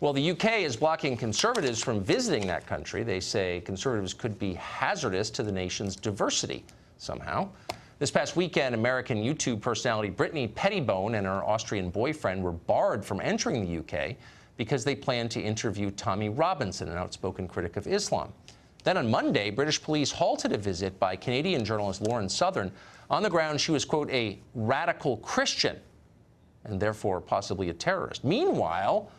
Well, the UK is blocking Conservatives from visiting that country. They say Conservatives could be hazardous to the nation's diversity somehow. This past weekend, American YouTube personality Brittany Pettibone and her Austrian boyfriend were barred from entering the UK because they planned to interview Tommy Robinson, an outspoken critic of Islam. Then on Monday, British police halted a visit by Canadian journalist Lauren Southern on the ground she was, quote, a radical Christian and therefore possibly a terrorist. Meanwhile,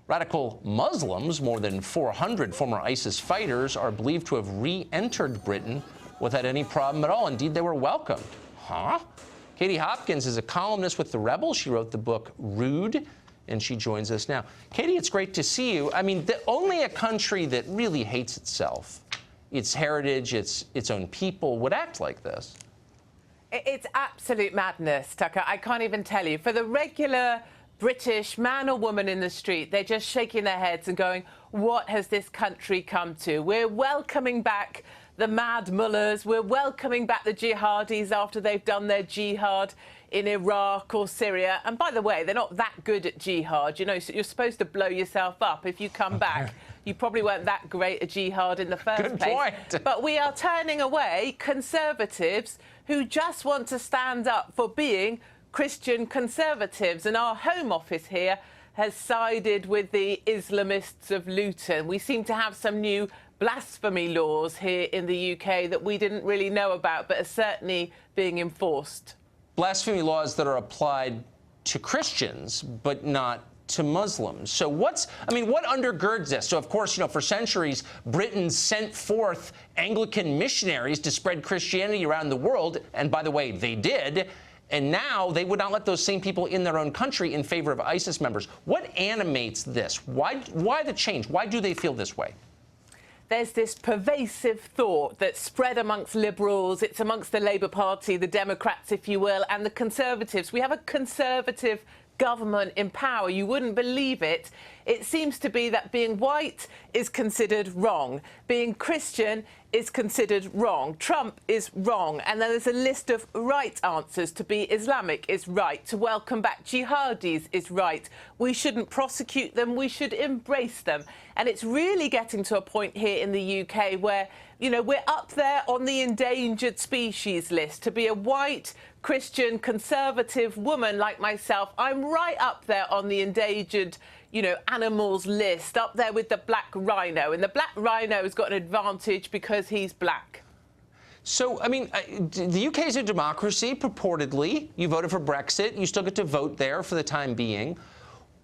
radical Muslims, more than 400 former ISIS fighters, are believed to have re-entered Britain without any problem at all. Indeed, they were welcomed. Huh? Katie Hopkins is a columnist with The Rebel. She wrote the book Rude, and she joins us now. Katie, it's great to see you. I mean, only a country that really hates itself, its heritage, its own people, would act like this. It's absolute madness, Tucker. I can't even tell you. For the regular British man or woman in the street, they're just shaking their heads and going, what has this country come to? We're welcoming back the mad mullahs. We're welcoming back the jihadis after they've done their jihad in Iraq or Syria. And by the way, they're not that good at jihad. You know, so you're supposed to blow yourself up if you come back. You probably weren't that great at jihad in the first place. Good point. But we are turning away Conservatives who just want to stand up for being Christian Conservatives. And our Home Office here has sided with the Islamists of Luton. We seem to have some new blasphemy laws here in the UK that we didn't really know about, but are certainly being enforced. Blasphemy laws that are applied to Christians, but not to Muslims. So what undergirds this? So, of course, you know, for centuries, Britain sent forth Anglican missionaries to spread Christianity around the world. And by the way, they did. And now they would not let those same people in their own country in favor of ISIS members. What animates this? Why the change? Why do they feel this way? There's this pervasive thought that's spread amongst Liberals, it's amongst the Labour Party, the Democrats, if you will, and the Conservatives. We have a Conservative government in power. You wouldn't believe it. It seems to be that being white is considered wrong. Being Christian is considered wrong. Trump is wrong. And then there's a list of right answers. To be Islamic is right. To welcome back jihadis is right. We shouldn't prosecute them. We should embrace them. And it's really getting to a point here in the UK where, you know, we're up there on the endangered species list. To be a white Christian Conservative woman like myself, I'm right up there on the endangered, you know, animals list, up there with the black rhino. And the black rhino has got an advantage because he's black. So, I mean, the UK is a democracy, purportedly. You voted for Brexit. You still get to vote there for the time being.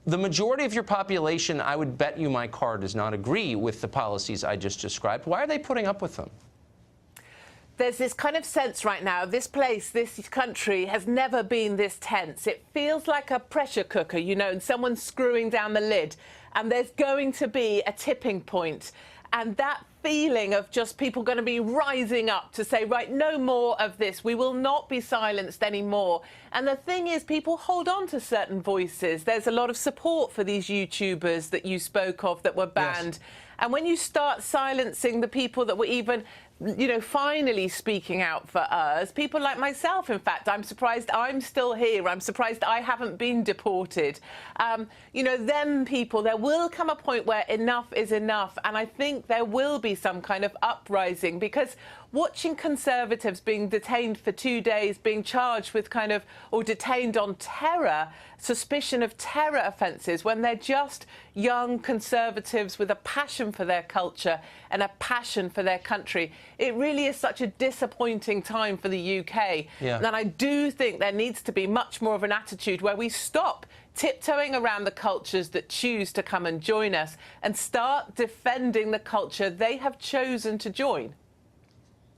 The majority of your population, I would bet you my car, does not agree with the policies I just described. Why are they putting up with them? There's this kind of sense right now, this place, this country has never been this tense. It feels like a pressure cooker, you know, and someone's screwing down the lid. And there's going to be a tipping point. And that feeling of just people going to be rising up to say, right, no more of this. We will not be silenced anymore. And the thing is, people hold on to certain voices. There's a lot of support for these YouTubers that you spoke of that were banned. Yes. And when you start silencing the people that were even, you know, finally speaking out for us, people like myself, in fact, I'm surprised I'm still here. I'm surprised I haven't been deported. You know, them people, there will come a point where enough is enough. And I think there will be some kind of uprising, because watching Conservatives being detained for 2 days, being charged with kind of, or detained on terror, suspicion of terror offences, when they're just young Conservatives with a passion for their culture and a passion for their country, it really is such a disappointing time for the UK. Yeah. And I do think there needs to be much more of an attitude where we stop tiptoeing around the cultures that choose to come and join us and start defending the culture they have chosen to join.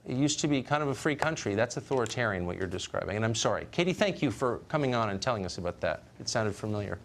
It used to be kind of a free country. That's authoritarian, what you're describing. And I'm sorry. Katie, thank you for coming on and telling us about that. It sounded familiar.